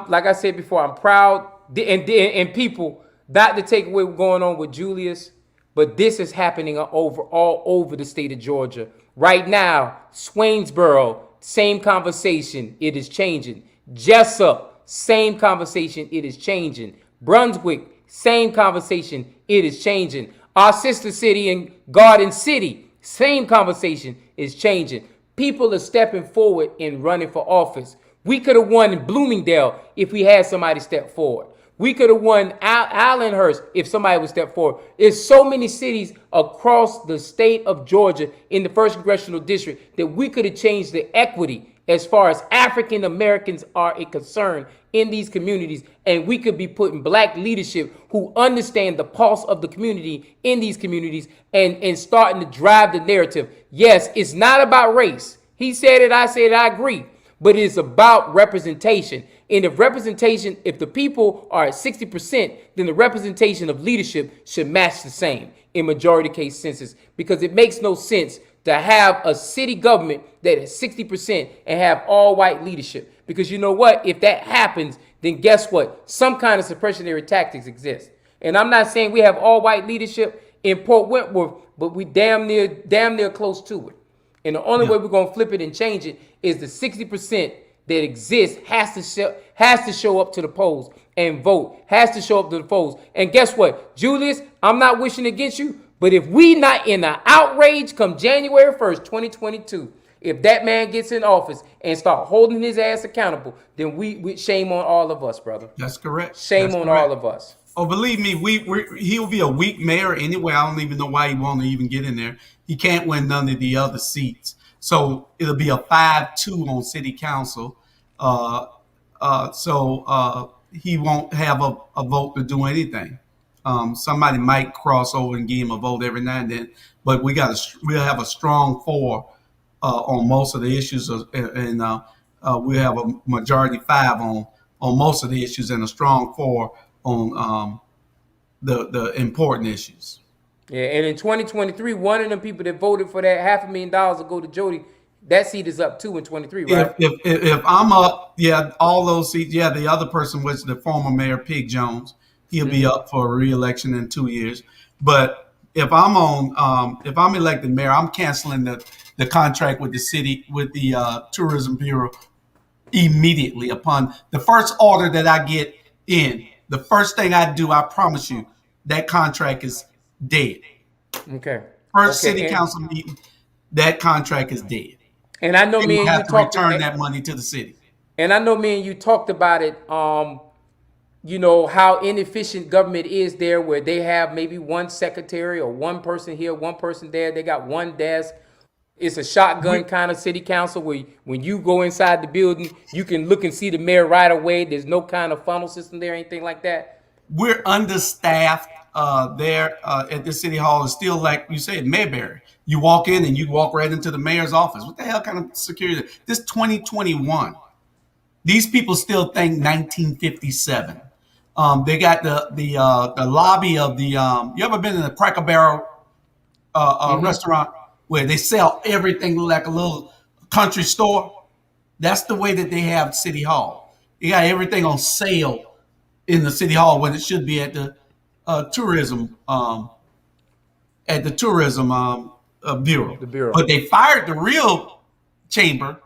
like I said before, I'm proud, and people, not to take away what's going on with Julius, but this is happening all over the state of Georgia right now. Swainsboro, same conversation. It is changing. Jessup, same conversation. It is changing. Brunswick, same conversation. It is changing. Our sister city in Garden City, same conversation is changing. People are stepping forward and running for office. We could have won in Bloomingdale if we had somebody step forward. We could have won Allenhurst if somebody would step forward. There's so many cities across the state of Georgia in the 1st Congressional District that we could have changed the equity as far as African Americans are a concern in these communities, and we could be putting black leadership who understand the pulse of the community in these communities, and starting to drive the narrative. Yes, it's not about race. He said it, I said it, I agree. But it's about representation. And if the people are at 60%, then the representation of leadership should match the same in majority case census, because it makes no sense to have a city government that is 60% and have all white leadership. Because you know what? If that happens, then guess what? Some kind of suppressionary tactics exist. And I'm not saying we have all white leadership in Port Wentworth, but we damn near close to it. And the only Yeah. way we're gonna flip it and change it is the 60% that exists has to show up to the polls and vote. Has to show up to the polls. And guess what, Julius? I'm not wishing against you, but if we not in an outrage come January 1st, 2022, if that man gets in office and start holding his ass accountable, then we shame on all of us, brother. That's correct. Shame That's on correct. all of us. Oh, believe me, he'll be a weak mayor anyway. I don't even know why he won't even get in there. He can't win none of the other seats, so it'll be a 5-2 on city council. Uh, he won't have a vote to do anything. Somebody might cross over and give him a vote every now and then, but we'll have a strong four on most of the issues, and we'll have a majority 5 on most of the issues, and a strong 4 on the important issues. Yeah, and in 2023, one of them people that voted for that $500,000 to go to Jody, that seat is up too in 23, right? If I'm up, yeah, all those seats, yeah, the other person was the former mayor, Pig Jones. He'll be up for a re-election in 2 years. But if I'm elected mayor, I'm canceling the contract with the city, with the tourism bureau immediately upon the first order that I get in. The first thing I do, I promise you, that contract is dead. Okay. First Okay. city council meeting, that contract is dead. And I know They me will and you have to talked return that money to the city. And I know me and you talked about it. You know how inefficient government is there, where they have maybe one secretary or one person here, one person there. They got one desk. It's a shotgun kind of city council where when you go inside the building, you can look and see the mayor right away. There's no kind of funnel system there, anything like that. We're understaffed there at the city hall. Is still, like you said, Mayberry. You walk in and you walk right into the mayor's office. What the hell kind of security? This 2021. These people still think 1957. They got the lobby of the. You ever been in a Cracker Barrel restaurant where they sell everything like a little country store? That's the way that they have City Hall. You got everything on sale in the City Hall when it should be at the tourism bureau. The bureau. But they fired the real chamber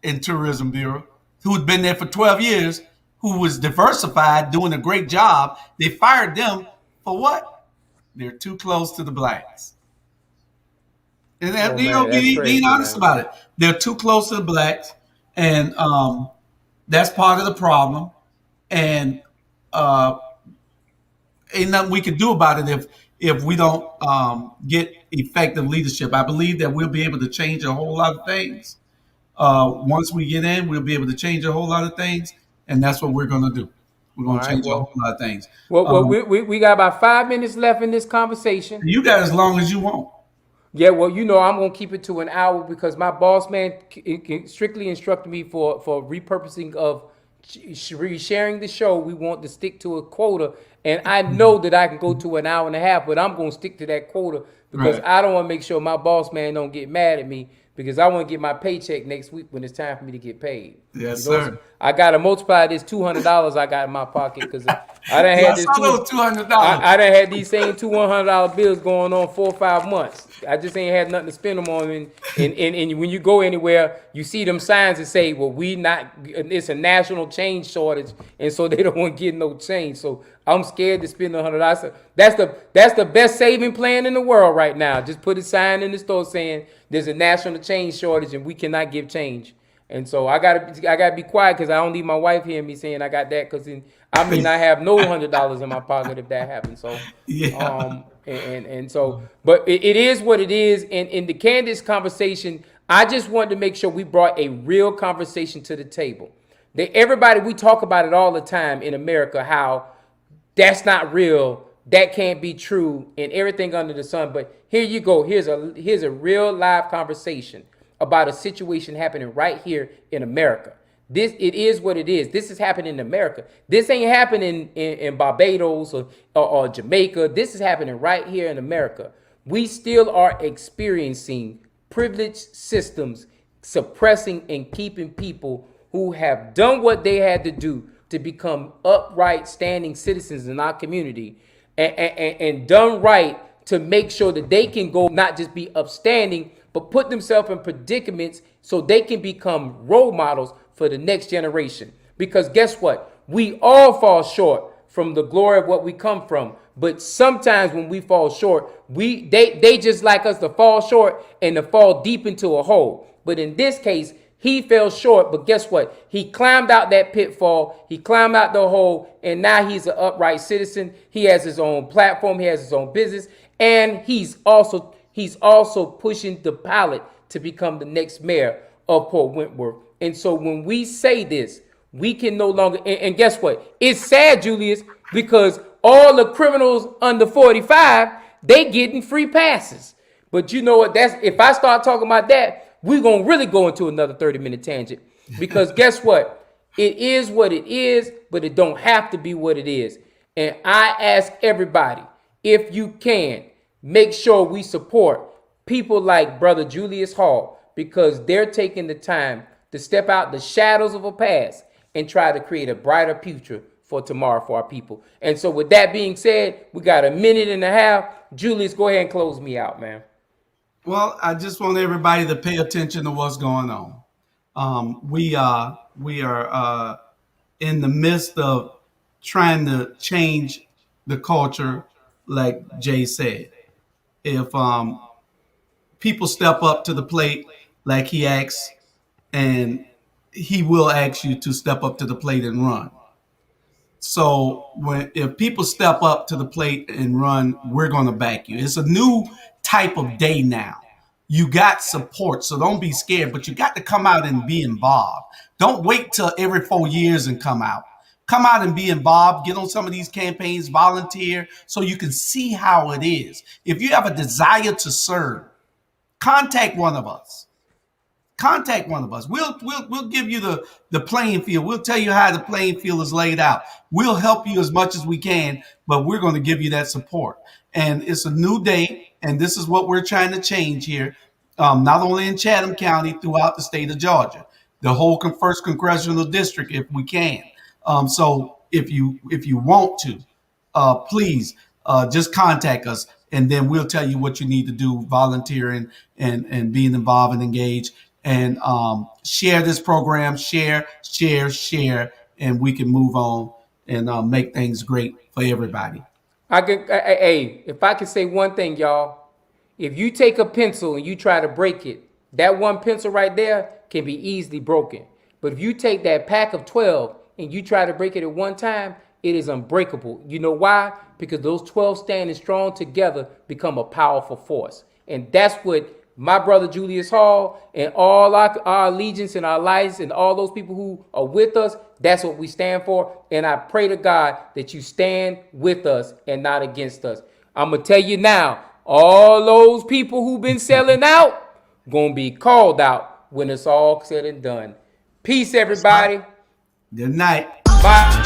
and tourism bureau, who had been there for 12 years, who was diversified, doing a great job. They fired them for what? They're too close to the blacks. And Oh man, that's being crazy, honest man. about it, they're too close to the blacks, and that's part of the problem. And ain't nothing we can do about it if we don't get effective leadership. I believe that we'll be able to change a whole lot of things. Once we get in, we'll be able to change a whole lot of things, and that's what we're going to do. We're All going to right. change a whole lot of things. Well, we got about 5 minutes left in this conversation. You got as long as you want. Yeah, well, you know, I'm gonna keep it to an hour because my boss man strictly instructed me for repurposing of sharing the show. We want to stick to a quota, and I know that I can go to an hour and a half, but I'm gonna stick to that quota because Right. I don't want to make sure my boss man don't get mad at me because I want to get my paycheck next week when it's time for me to get paid. Yes, You know, sir. I gotta multiply this $200 I got in my pocket because I done Yeah, I had this saw those $200. I done had these same $100 bills going on 4 or 5 months. I just ain't had nothing to spend them on. And when you go anywhere, you see them signs that say, well, it's a national change shortage. And so they don't want to get no change. So I'm scared to spend $100. That's the best saving plan in the world right now. Just put a sign in the store saying there's a national change shortage and we cannot give change. And so I gotta be quiet because I don't need my wife hearing me saying I got that because I have no $100 in my pocket if that happens. So Yeah. and so, but it is what it is. And in the Candace conversation, I just wanted to make sure we brought a real conversation to the table. That everybody, we talk about it all the time in America, how that's not real, that can't be true, and everything under the sun. But here you go. Here's a real live conversation about a situation happening right here in America. This it is what it is. This is happening in America. This ain't happening in Barbados or Jamaica. This is happening right here in America. We still are experiencing privileged systems suppressing and keeping people who have done what they had to do to become upright, standing citizens in our community, and done right to make sure that they can go not just be upstanding, but put themselves in predicaments so they can become role models for the next generation. Because guess what? We all fall short from the glory of what we come from. But sometimes when we fall short, they just like us to fall short and to fall deep into a hole. But in this case, he fell short, but guess what? He climbed out that pitfall. He climbed out the hole, and now he's an upright citizen. He has his own platform. He has his own business, and he's also pushing the ballot to become the next mayor of Port Wentworth. And so when we say this, we can no longer. And guess what? It's sad, Julius, because all the criminals under 45, they getting free passes. But you know what? That's if I start talking about that, we're going to really go into another 30-minute tangent. Because guess what? It is what it is, but it don't have to be what it is. And I ask everybody, if you can, make sure we support people like Brother Julius Hall, because they're taking the time to step out the shadows of a past and try to create a brighter future for tomorrow for our people. And so with that being said, we got a minute and a half. Julius, go ahead and close me out, man. Well, I just want everybody to pay attention to what's going on. We are in the midst of trying to change the culture, like Jay said. If people step up to the plate, like he asks, and he will ask you to step up to the plate and run. So if people step up to the plate and run, we're going to back you. It's a new type of day now. You got support, so don't be scared, but you got to come out and be involved. Don't wait till every 4 years and come out. Come out and be involved. Get on some of these campaigns, volunteer, so you can see how it is. If you have a desire to serve, contact one of us. Contact one of us. We'll give you the playing field. We'll tell you how the playing field is laid out. We'll help you as much as we can, but we're going to give you that support. And it's a new day, and this is what we're trying to change here, not only in Chatham County, throughout the state of Georgia, the whole first congressional district, if we can. So if you want to, please just contact us, and then we'll tell you what you need to do, volunteering and being involved and engaged. And share this program, share, and we can move on and make things great for everybody. Hey, if I could say one thing, y'all, if you take a pencil and you try to break it, that one pencil right there can be easily broken. But if you take that pack of 12 and you try to break it at one time, it is unbreakable. You know why? Because those 12 standing strong together become a powerful force. And that's what my brother Julius Hall and all our allegiance and our lives and all those people who are with us, that's what we stand for. And I pray to God that you stand with us and not against us. I'm going to tell you now, all those people who've been selling out, going to be called out when it's all said and done. Peace, everybody. Good night. Bye.